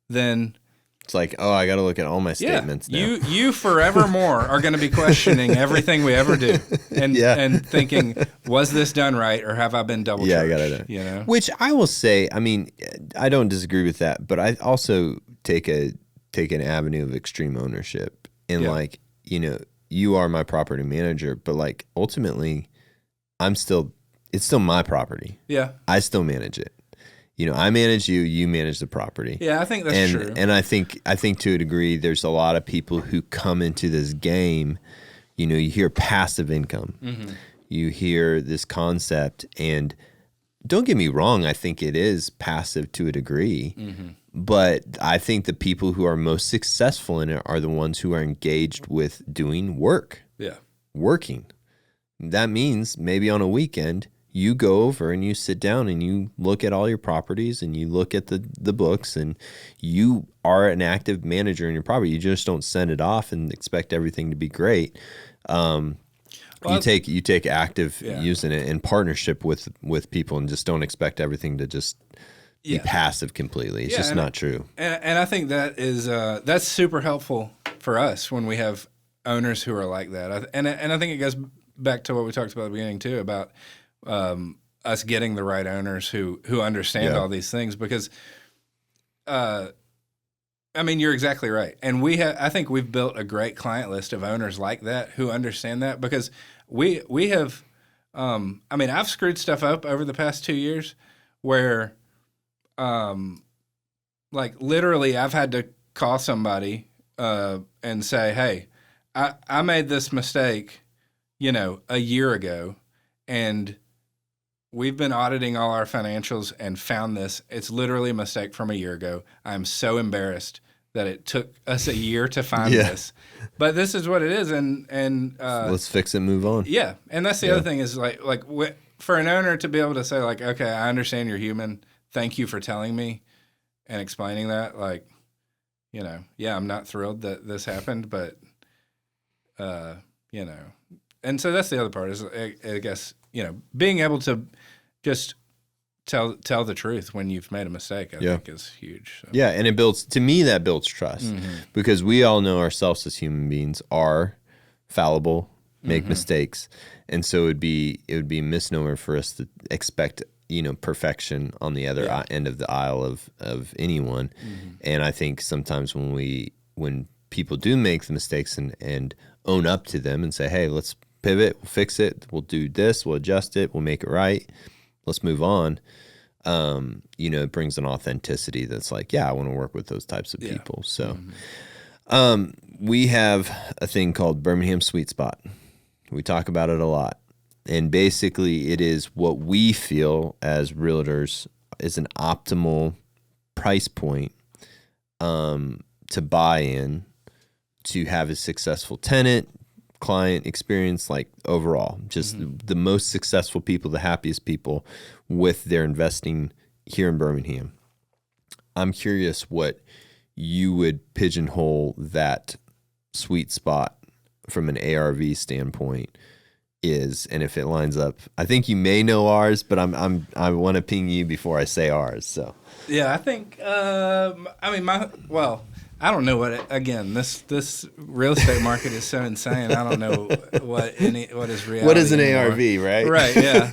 A: then
B: it's like, oh, I got to look at all my statements now.
A: You forevermore are going to be questioning everything we ever do, and thinking, was this done right, or have I been double charged?
B: I got it. Which I will say, I mean, I don't disagree with that, but I also take an avenue of extreme ownership, and you are my property manager, but like ultimately, it's still my property. Yeah, I still manage it. I manage you, you manage the property.
A: Yeah, I think that's true.
B: And I think to a degree, there's a lot of people who come into this game, you hear passive income. Mm-hmm. You hear this concept, and don't get me wrong, I think it is passive to a degree. Mm-hmm. But I think the people who are most successful in it are the ones who are engaged with doing work. Yeah. Working. That means maybe on a weekend, you go over and you sit down and you look at all your properties and you look at the books, and you are an active manager in your property. You just don't send it off and expect everything to be great. You take active using it in partnership with people, and just don't expect everything to just be passive completely. It's just not true.
A: And I think that is that's super helpful for us when we have owners who are like that. And I think it goes back to what we talked about at the beginning too, about us getting the right owners who understand all these things, because I mean, you're exactly right. And I think we've built a great client list of owners like that who understand that, because we have, I mean, I've screwed stuff up over the past 2 years where, like literally I've had to call somebody, and say, hey, I made this mistake, a year ago, and we've been auditing all our financials and found this. It's literally a mistake from a year ago. I'm so embarrassed that it took us a year to find this, but this is what it is. And
B: let's fix it, move on.
A: Yeah. And that's the other thing is for an owner to be able to say like, okay, I understand you're human. Thank you for telling me and explaining that. Like, you know, yeah, I'm not thrilled that this happened, but, you know, and so that's the other part is, I guess, you know, being able to just tell the truth when you've made a mistake, I think is huge. So.
B: Yeah. And that builds trust because we all know ourselves as human beings are fallible, make mistakes. And so it would be a misnomer for us to expect, you know, perfection on the other end of the aisle of anyone. And I think sometimes when people do make the mistakes and own up to them and say, hey, let's pivot, we'll fix it, we'll do this, we'll adjust it, we'll make it right, let's move on. You know, it brings an authenticity that's like, yeah, I want to work with those types of people. So we have a thing called Birmingham Sweet Spot. We talk about it a lot. And basically it is what we feel as realtors is an optimal price point to buy in to have a successful tenant, client experience, like overall, just the most successful people, the happiest people with their investing here in Birmingham. I'm curious what you would pigeonhole that sweet spot from an ARV standpoint is, and if it lines up. I think you may know ours, but I want to ping you before I say ours. So
A: yeah, I think I don't know this real estate market is so insane. I don't know what is reality.
B: What is an
A: anymore.
B: ARV, right?
A: Right, yeah.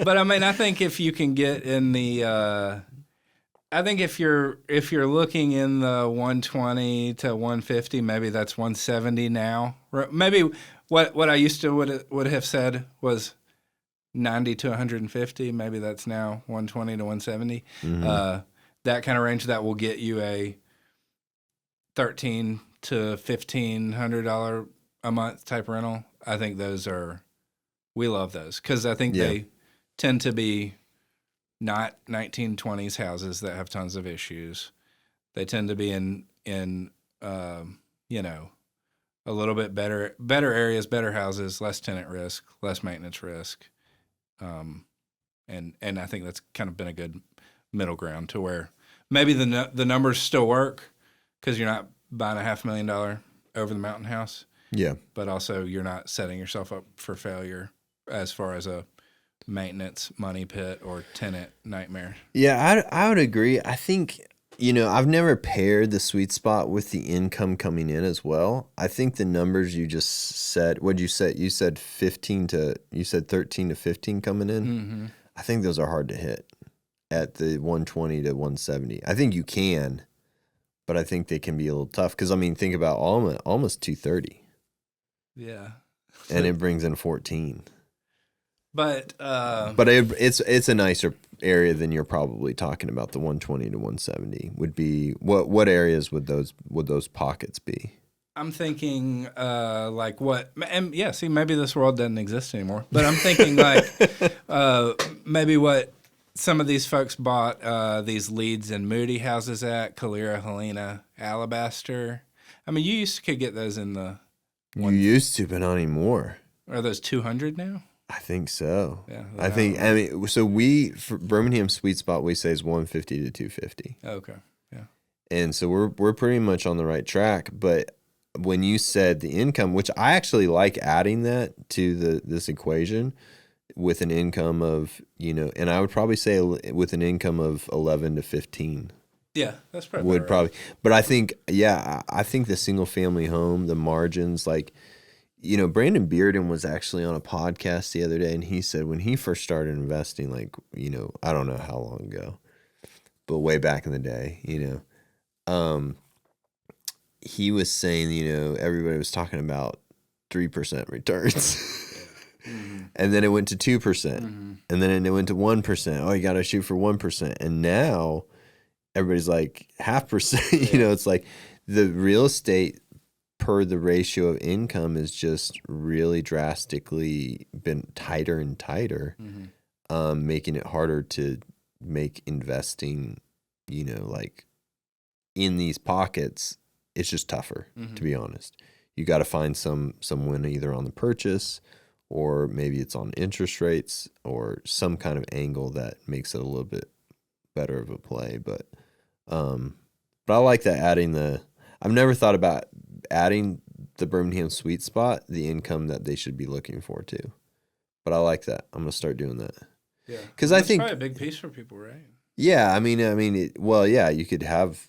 A: But I mean, I think if you can get in the I think if you're looking in the 120 to 150, maybe that's 170 now. Maybe what I used to would have said was 90 to 150. Maybe that's now 120 to 170. That kind of range that will get you a $1,300 to $1,500 a month type rental. I think we love those because I think they tend to be not 1920s houses that have tons of issues. They tend to be in you know, a little bit better areas, better houses, less tenant risk, less maintenance risk. And I think that's kind of been a good middle ground to where maybe the numbers still work because you're not buying a $500,000 over the mountain house.
B: Yeah.
A: But also you're not setting yourself up for failure as far as a maintenance money pit or tenant nightmare.
B: Yeah, I would agree. I think, you know, I've never paired the sweet spot with the income coming in as well. I think the numbers you just said, what'd you say? You said 13 to 15 coming in. I think those are hard to hit at the 120 to 170. I think you can, but I think they can be a little tough because, I mean, think about almost 230.
A: Yeah.
B: And it brings in 14.
A: But
B: it's a nicer area than you're probably talking about. The 120 to 170 would be what areas would those pockets be?
A: I'm thinking like what, and yeah, see, maybe this world doesn't exist anymore. But I'm thinking like maybe what some of these folks bought these Leeds and Moody houses at Calera, Helena, Alabaster. I mean, you could get those in the.
B: You used to, but not anymore.
A: Are those 200 now?
B: I think so.
A: Yeah.
B: I mean, so for Birmingham sweet spot, we say is 150 to 250.
A: Okay. Yeah.
B: And so we're pretty much on the right track. But when you said the income, which I actually like adding that to this equation with an income of, you know, and I would probably say with an income of 11 to 15.
A: Yeah, that's probably
B: probably. But I think, I think the single family home, the margins, like, you know, Brandon Bearden was actually on a podcast the other day, and he said when he first started investing, like, you know, I don't know how long ago, but way back in the day, you know, he was saying, you know, everybody was talking about 3% returns. And then it went to 2%. And then it went to 1%. Oh, you got to shoot for 1%. And now everybody's like 0.5%. You know, it's like the real estate per the ratio of income is just really drastically been tighter and tighter, making it harder to make investing, you know, like in these pockets, it's just tougher, to be honest. You got to find some win either on the purchase, or maybe it's on interest rates, or some kind of angle that makes it a little bit better of a play. But I like that I've never thought about adding the Birmingham sweet spot, the income that they should be looking for too. But I like that. I'm gonna start doing that.
A: Yeah,
B: because I think
A: probably a big piece for people, right?
B: Yeah, I mean, yeah, you could have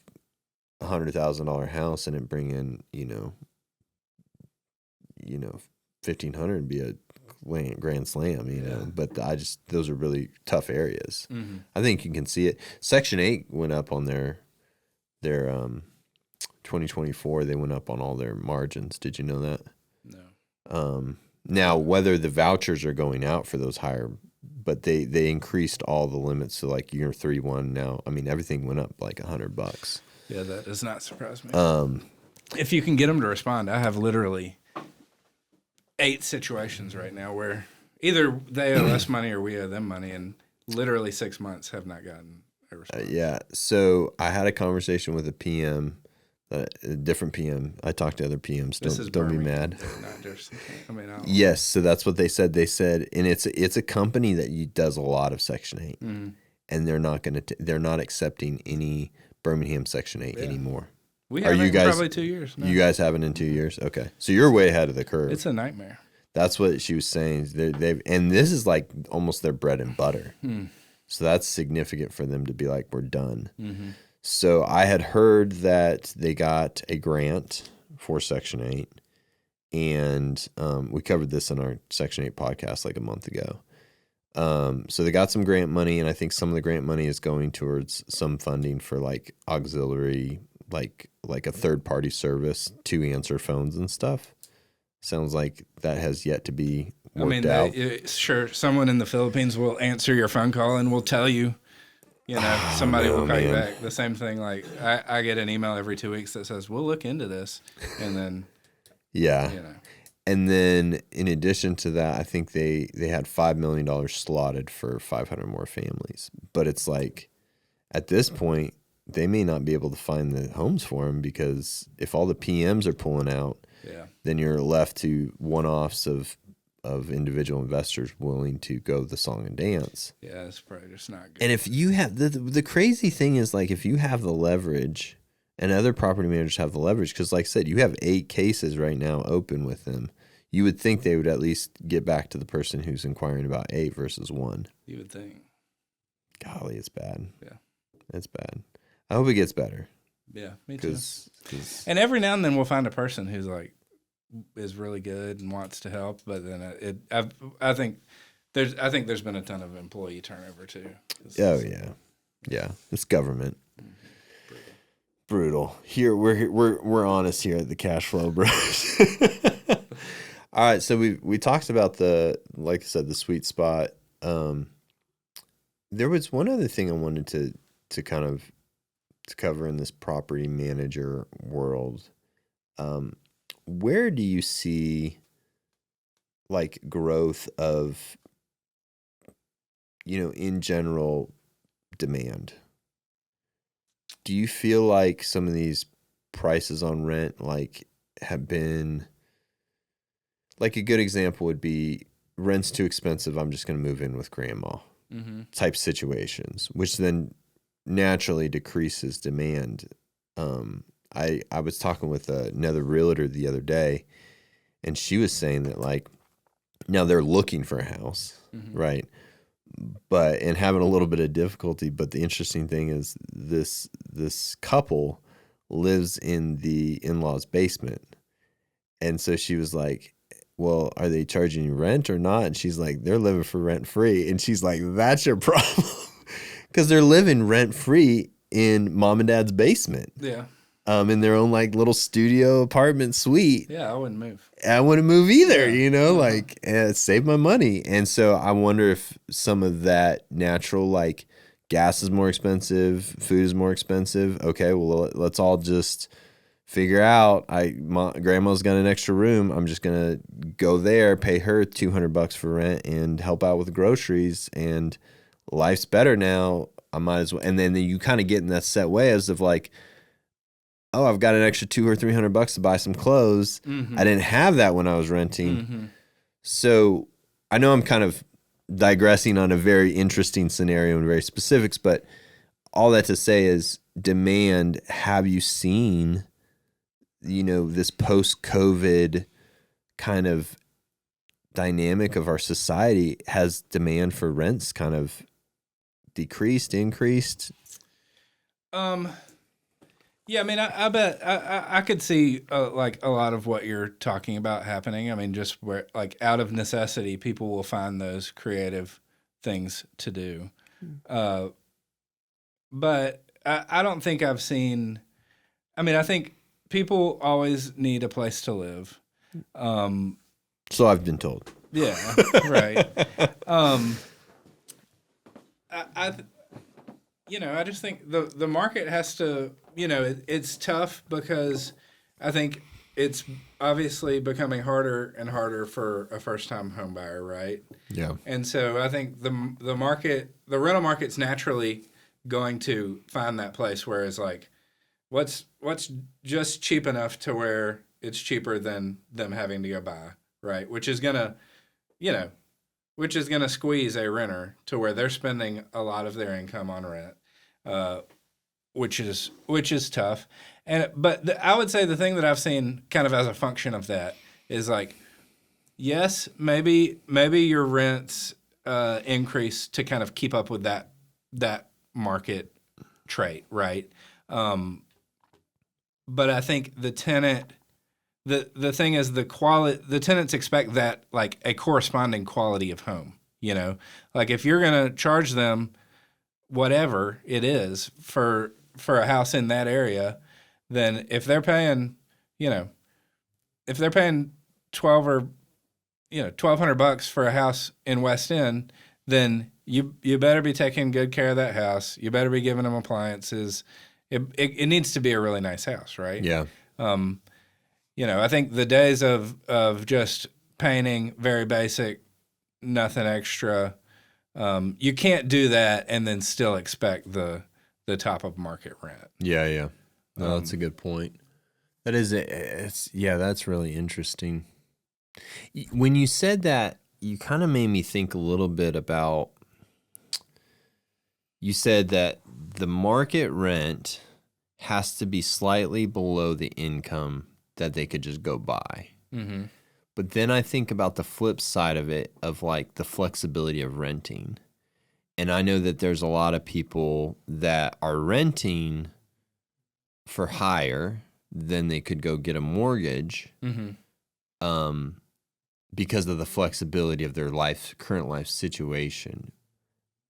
B: $100,000 house and it bring in, 1,500 and be a grand slam, know. But those are really tough areas. I think you can see it. Section 8 went up on their 2024. They went up on all their margins. Did you know that?
A: No.
B: Now, whether the vouchers are going out for those higher, but they increased all the limits. So like year 3-1 now, I mean, everything went up like $100.
A: Yeah, that does not surprise me. If you can get them to respond, I have literally 8 situations right now where either they owe us money or we owe them money, and literally 6 months have not gotten a response.
B: Yeah. So I had a conversation with a PM, a different PM. I talked to other PMs. Don't be mad.
A: Not just,
B: yes. So that's what they said. They said, and it's a company that does a lot of Section 8, and they're not accepting any Birmingham Section 8 anymore.
A: We haven't in probably 2 years. No.
B: You guys haven't in 2 years? Okay. So you're way ahead of the curve.
A: It's a nightmare.
B: That's what she was saying. And this is like almost their bread and butter. So that's significant for them to be like, we're done. So I had heard that they got a grant for Section 8. And we covered this in our Section 8 podcast like a month ago. So they got some grant money, and I think some of the grant money is going towards some funding for like auxiliary, like a third-party service to answer phones and stuff. Sounds like that has yet to be worked out.
A: Sure, someone in the Philippines will answer your phone call and will tell you, somebody will call you back. The same thing, like I get an email every 2 weeks that says, we'll look into this. And then,
B: yeah. And then in addition to that, I think they had $5 million slotted for 500 more families. But it's like, at this point, they may not be able to find the homes for them, because if all the PMs are pulling out, then you're left to one-offs of individual investors willing to go the song and dance.
A: Yeah, it's probably just not good.
B: And if you have the crazy thing is, like, if you have the leverage, and other property managers have the leverage, because like I said, you have 8 cases right now open with them. You would think they would at least get back to the person who's inquiring about 8 versus 1.
A: You would think.
B: Golly, it's bad.
A: Yeah.
B: It's bad. I hope it gets better.
A: Yeah, me too. And every now and then we'll find a person who's like, is really good and wants to help, but then I think there's been a ton of employee turnover too.
B: Oh yeah, it's government. Brutal. Here we're honest here at the Cash Flow Bros. All right, so we talked about like I said, the sweet spot. There was one other thing I wanted to kind of cover in this property manager world. Where do you see like growth of, in general demand? Do you feel like some of these prices on rent like have been, like a good example would be rent's too expensive, I'm just going to move in with grandma type situations, which then naturally decreases demand. I was talking with another realtor the other day, and she was saying that like now they're looking for a house, right? And having a little bit of difficulty. But the interesting thing is this couple lives in the in-laws' basement, and so she was like, well, are they charging you rent or not? And she's like, they're living for rent free. And she's like, that's your problem, because they're living rent free in mom and dad's basement.
A: Yeah.
B: In their own like little studio apartment suite.
A: Yeah, I wouldn't move.
B: I wouldn't move either, like save my money. And so I wonder if some of that natural, like gas is more expensive, food is more expensive. Okay, well, let's all just figure out. Grandma's got an extra room. I'm just gonna go there, pay her $200 for rent, and help out with groceries. And life's better now. I might as well. And then you kind of get in that set way as of like, oh, I've got an extra $200 or $300 to buy some clothes. I didn't have that when I was renting. So I know I'm kind of digressing on a very interesting scenario and very specifics, but all that to say is demand. Have you seen, this post-COVID kind of dynamic of our society? Has demand for rents kind of decreased, increased?
A: Yeah, I mean, I bet I could see like a lot of what you're talking about happening. I mean, just where like out of necessity, people will find those creative things to do. But I don't think I've seen. I mean, I think people always need a place to live.
B: So I've been told.
A: Yeah, right. I I just think the market has to, it's tough because I think it's obviously becoming harder and harder for a first time home buyer, right?
B: Yeah.
A: And so I think the rental market's naturally going to find that place where it's like, what's just cheap enough to where it's cheaper than them having to go buy, right? Which is gonna squeeze a renter to where they're spending a lot of their income on rent, which is tough. But I would say the thing that I've seen kind of as a function of that is like, yes, maybe your rents increase to kind of keep up with that market trait, right? But I think the tenant. The thing is the tenants expect that like a corresponding quality of home, like if you're going to charge them whatever it is for a house in that area, then if they're paying, if they're paying 12 or, $1,200 for a house in West End, then you better be taking good care of that house. You better be giving them appliances. It needs to be a really nice house, right?
B: Yeah.
A: I think the days of just painting very basic, nothing extra, you can't do that and then still expect the top of market rent.
B: Yeah. No, that's a good point. That is that's really interesting. When you said that, you kind of made me think a little bit about, you said that the market rent has to be slightly below the income that they could just go buy.
A: Mm-hmm.
B: But then I think about the flip side of it, of like the flexibility of renting. And I know that there's a lot of people that are renting for higher than they could go get a mortgage, because of the flexibility of their current life situation.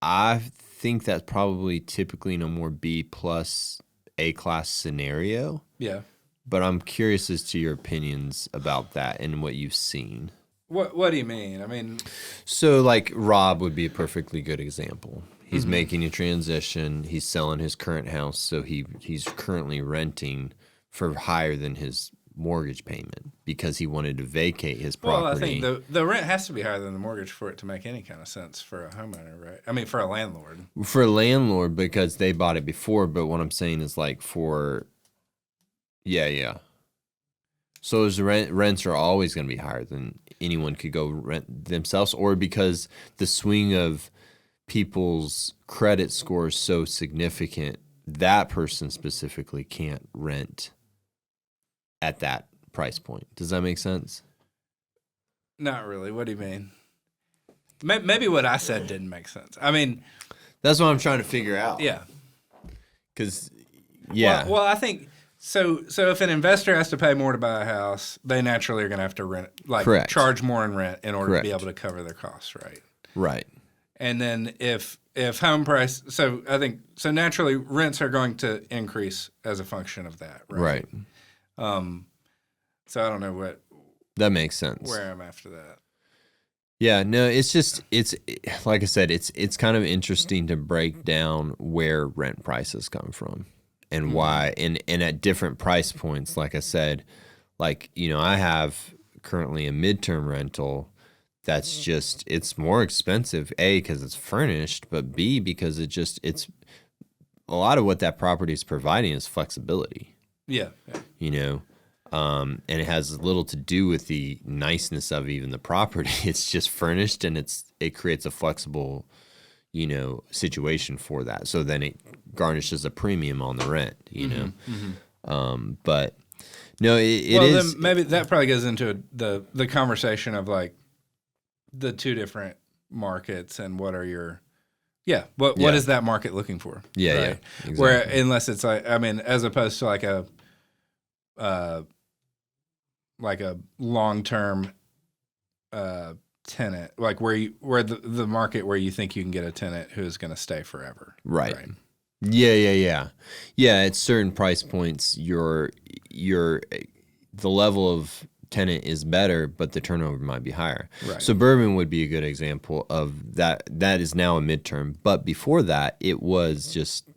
B: I think that's probably typically in a more B plus A class scenario.
A: Yeah.
B: But I'm curious as to your opinions about that and what you've seen.
A: What do you mean? I mean,
B: so like Rob would be a perfectly good example. He's making a transition. He's selling his current house, so he's currently renting for higher than his mortgage payment because he wanted to vacate his property.
A: Well, I think the rent has to be higher than the mortgage for it to make any kind of sense for a homeowner, right? I mean, for a landlord.
B: For a landlord, because they bought it before, but what I'm saying is like yeah. So his rents are always going to be higher than anyone could go rent themselves, or because the swing of people's credit score is so significant, that person specifically can't rent at that price point. Does that make sense?
A: Not really. What do you mean? Maybe what I said didn't make sense. I mean,
B: that's what I'm trying to figure out.
A: Yeah.
B: Because, yeah.
A: Well, I think so. If an investor has to pay more to buy a house, they naturally are going to have to rent, like
B: Correct.
A: charge more in rent in order
B: Correct.
A: to be able to cover their costs, right?
B: Right.
A: And then if home price, so I think so naturally rents are going to increase as a function of that, right?
B: Right.
A: So I don't know what
B: that makes sense.
A: Where I'm after that.
B: Yeah, no, it's like I said, it's kind of interesting to break down where rent prices come from and why, and at different price points. Like I said, like, I have currently a midterm rental that's just, it's more expensive, A, because it's furnished, but B, because it's a lot of what that property is providing is flexibility.
A: Yeah.
B: you know, and it has little to do with the niceness of even the property. It's just furnished, and it creates a flexible, situation for that. So then it garnishes a premium on the rent, but no, it is.
A: Then maybe that probably goes into the conversation of like the two different markets and what are your, what is that market looking for?
B: Yeah,
A: right?
B: yeah. Exactly.
A: Where unless it's like, I mean, as opposed to like a long-term tenant, like where the market where you think you can get a tenant who is going to stay forever.
B: Right. Yeah. At certain price points, the level of tenant is better, but the turnover might be higher.
A: Right.
B: Suburban would be a good example of that. That is now a midterm, but before that, it was just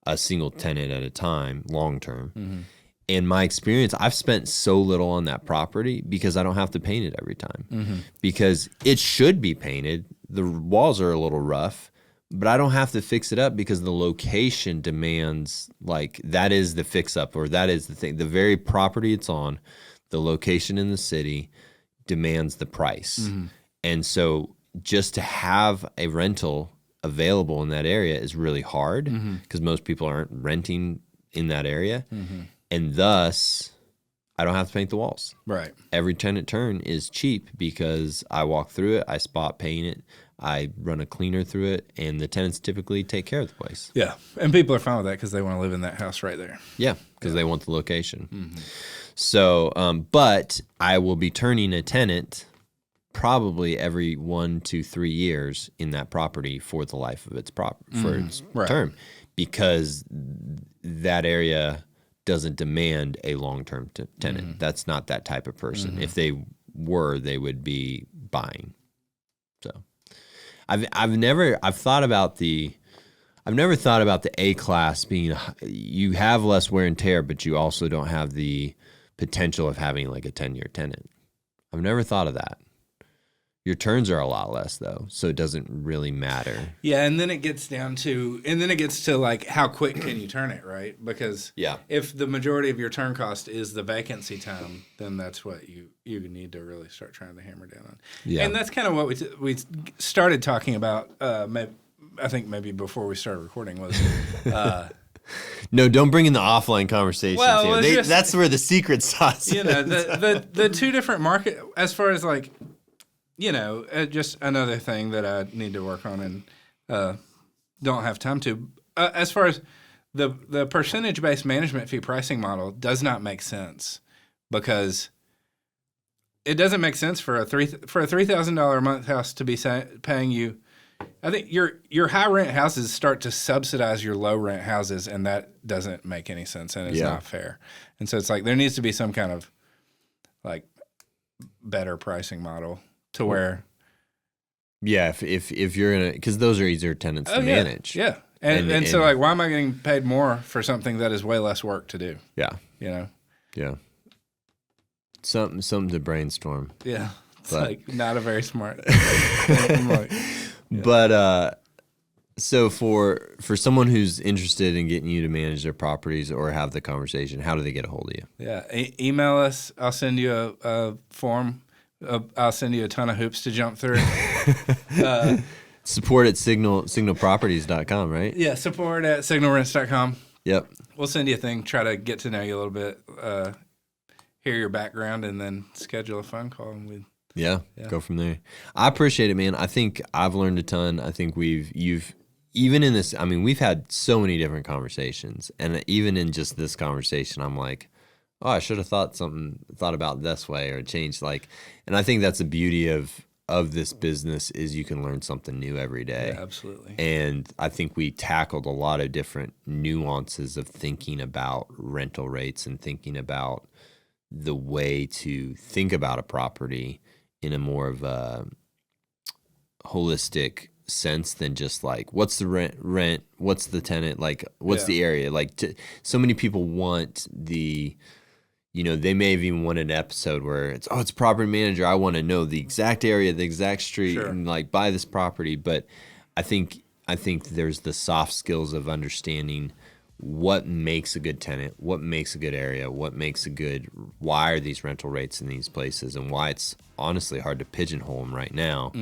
B: a single tenant at a time, long term. Mm-hmm. In my experience, I've spent so little on that property because I don't have to paint it every time, because it should be painted. The walls are a little rough, but I don't have to fix it up because the location demands, like, that is the fix up, or that is the thing. The very property it's on, the location in the city demands the price. Mm-hmm. And so just to have a rental available in that area is really hard because most people aren't renting in that area. Mm-hmm. And thus, I don't have to paint the walls.
A: Right.
B: Every tenant turn is cheap because I walk through it, I spot paint it, I run a cleaner through it, and the tenants typically take care of the place.
A: Yeah, and people are fine with that because they want to live in that house right there.
B: Yeah, because they want the location. Mm-hmm. So, but I will be turning a tenant probably every 1 to 3 years in that property for the life of its term, because that area doesn't demand a long-term tenant. Mm-hmm. That's not that type of person. Mm-hmm. If they were, they would be buying. So, I've never thought about the A class being, you have less wear and tear, but you also don't have the potential of having like a 10-year tenant. I've never thought of that. Your turns are a lot less though, so it doesn't really matter.
A: Yeah, and then it gets to like how quick can you turn it, right? Because if the majority of your turn cost is the vacancy time, then that's what you need to really start trying to hammer down on. Yeah, and that's kind of what we started talking about. I think maybe before we started recording was.
B: No, don't bring in the offline conversations. Well, that's where the secret sauce is.
A: The two different market as far as like. Just another thing that I need to work on and don't have time to. As far as the percentage-based management fee pricing model does not make sense because it doesn't make sense for a $3,000 a month house to be paying you. I think your high rent houses start to subsidize your low rent houses, and that doesn't make any sense and it's not fair. And so it's like there needs to be some kind of like better pricing model. To where,
B: if you're gonna, because those are easier tenants to manage.
A: Yeah, and so like, why am I getting paid more for something that is way less work to do?
B: Yeah, yeah, something to brainstorm.
A: Yeah, it's like not a very smart.
B: But so for someone who's interested in getting you to manage their properties or have the conversation, how do they get a hold of you?
A: Yeah, email us. I'll send you a form. I'll send you a ton of hoops to jump through.
B: Support at signalproperties.com, right?
A: Yeah, support at signalrents.com.
B: Yep.
A: We'll send you a thing, try to get to know you a little bit, hear your background, and then schedule a phone call. And
B: go from there. I appreciate it, man. I think I've learned a ton. I think you've even in this, I mean, we've had so many different conversations, and even in just this conversation, I'm like, oh, I should have thought about this way or changed. And I think that's the beauty of this business is you can learn something new every day.
A: Yeah, absolutely.
B: And I think we tackled a lot of different nuances of thinking about rental rates and thinking about the way to think about a property in a more of a holistic sense than just like, what's the rent, what's the tenant, like, what's the area? So many people want the... they may have even wanted an episode where it's property manager. I want to know the exact area, the exact street, and like buy this property. But I think there's the soft skills of understanding what makes a good tenant, what makes a good area, why are these rental rates in these places, and why it's honestly hard to pigeonhole them right now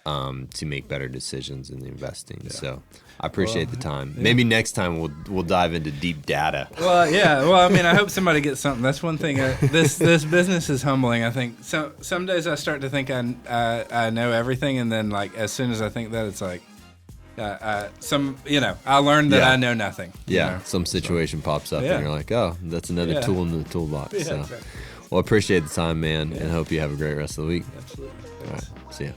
B: to make better decisions in the investing. Yeah. So I appreciate the time. Yeah. Maybe next time we'll dive into deep data.
A: Well, yeah. Well, I mean, I hope somebody gets something. That's one thing. This business is humbling. I think some days I start to think I know everything, and then like as soon as I think that, it's like I learned that I know nothing.
B: Yeah, some situation pops up, and you're like, oh, that's another tool in the toolbox. Yeah, so,
A: exactly.
B: Well, appreciate the time, man, and hope you have a great rest of the week.
A: Absolutely.
B: All right, see ya.